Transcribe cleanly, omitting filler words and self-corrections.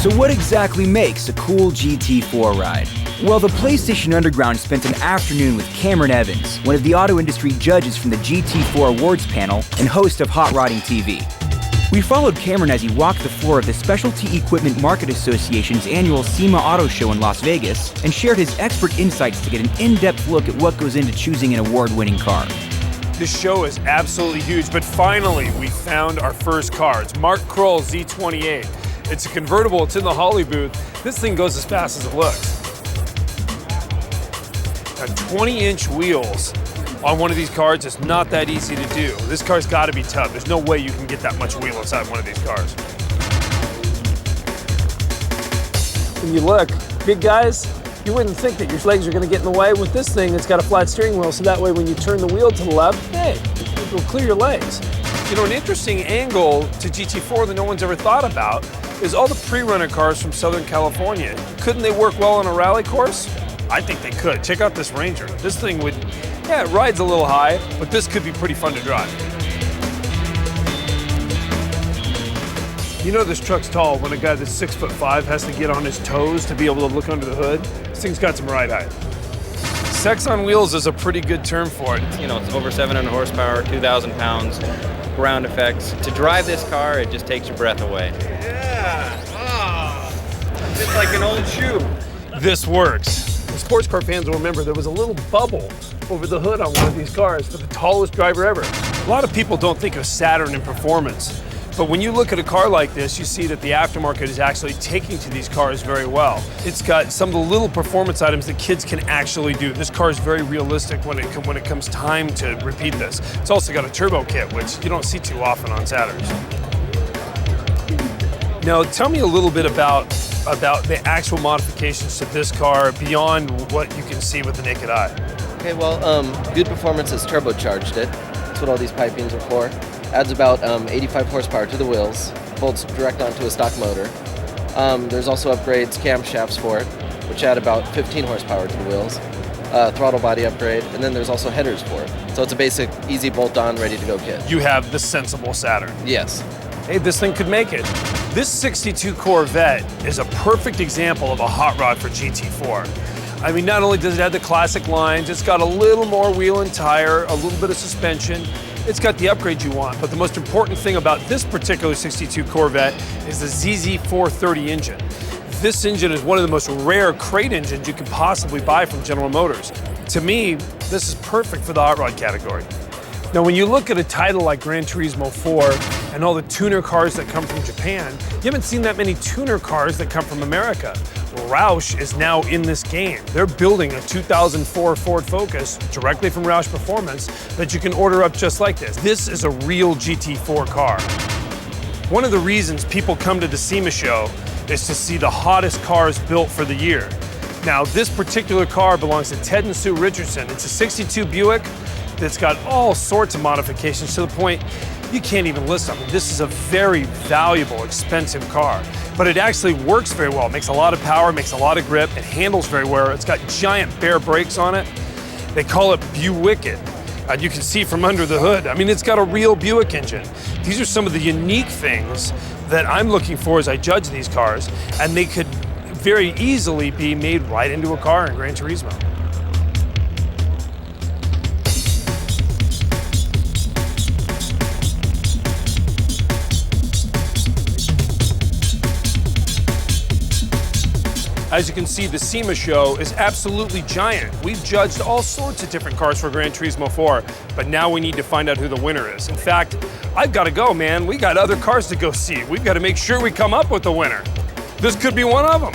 So what exactly makes a cool GT4 ride? Well, the PlayStation Underground spent an afternoon with Cameron Evans, one of the auto industry judges from the GT4 Awards panel and host of Hot Rodding TV. We followed Cameron as he walked the floor of the Specialty Equipment Market Association's annual Sema Auto Show in Las Vegas and shared his expert insights to get an in-depth look at what goes into choosing an award-winning car. This show is absolutely huge, but finally we found our first car. It's Mark Kroll's Z28. It's a convertible, it's in the Holly booth. This thing goes as fast as it looks. Now, 20-inch wheels on one of these cars is not that easy to do. This car's got to be tough. There's no way you can get that much wheel inside one of these cars. When you look, big guys, you wouldn't think that your legs are going to get in the way. With this thing, it's got a flat steering wheel, so that way when you turn the wheel to the left, hey, it will clear your legs. You know, an interesting angle to GT4 that no one's ever thought about is all the pre-runner cars from Southern California. Couldn't they work well on a rally course? I think they could. Check out this Ranger. This thing would, yeah, it rides a little high, but this could be pretty fun to drive. You know this truck's tall when a guy that's 6'5" has to get on his toes to be able to look under the hood. This thing's got some ride height. Sex on wheels is a pretty good term for it. You know, it's over 700 horsepower, 2,000 pounds, ground effects. To drive this car, it just takes your breath away. Yeah, oh, it's like an old shoe. This works. Sports car fans will remember there was a little bubble over the hood on one of these cars for the tallest driver ever. A lot of people don't think of Saturn in performance, but when you look at a car like this, you see that the aftermarket is actually taking to these cars very well. It's got some of the little performance items that kids can actually do. This car is very realistic when it comes time to repeat this. It's also got a turbo kit, which you don't see too often on Saturns. Now, tell me a little bit about the actual modifications to this car beyond what you can see with the naked eye. Okay, well, Good Performance has turbocharged it. That's what all these pipings are for. Adds about 85 horsepower to the wheels, bolts direct onto a stock motor. There's also upgrades, camshafts for it, which add about 15 horsepower to the wheels. Throttle body upgrade, and then there's also headers for it. So it's a basic, easy bolt-on, ready-to-go kit. You have the sensible Saturn. Yes. Hey, this thing could make it. This 62 Corvette is a perfect example of a hot rod for GT4. I mean, not only does it have the classic lines, it's got a little more wheel and tire, a little bit of suspension. It's got the upgrade you want, but the most important thing about this particular 62 Corvette is the ZZ430 engine. This engine is one of the most rare crate engines you can possibly buy from General Motors. To me, this is perfect for the hot rod category. Now, when you look at a title like Gran Turismo 4 and all the tuner cars that come from Japan, you haven't seen that many tuner cars that come from America. Roush is now in this game. They're building a 2004 Ford Focus directly from Roush Performance that you can order up just like this. This is a real GT4 car. One of the reasons people come to the SEMA show is to see the hottest cars built for the year. Now, this particular car belongs to Ted and Sue Richardson. It's a 62 Buick that's got all sorts of modifications to the point you can't even list them. This is a very valuable, expensive car, but it actually works very well. It makes a lot of power, makes a lot of grip, it handles very well. It's got giant bare brakes on it. They call it Buick-it. You can see from under the hood. I mean, it's got a real Buick engine. These are some of the unique things that I'm looking for as I judge these cars, and they could very easily be made right into a car in Gran Turismo. As you can see, the SEMA show is absolutely giant. We've judged all sorts of different cars for Gran Turismo 4, but now we need to find out who the winner is. In fact, I've got to go, man. We got other cars to go see. We've got to make sure we come up with the winner. This could be one of them.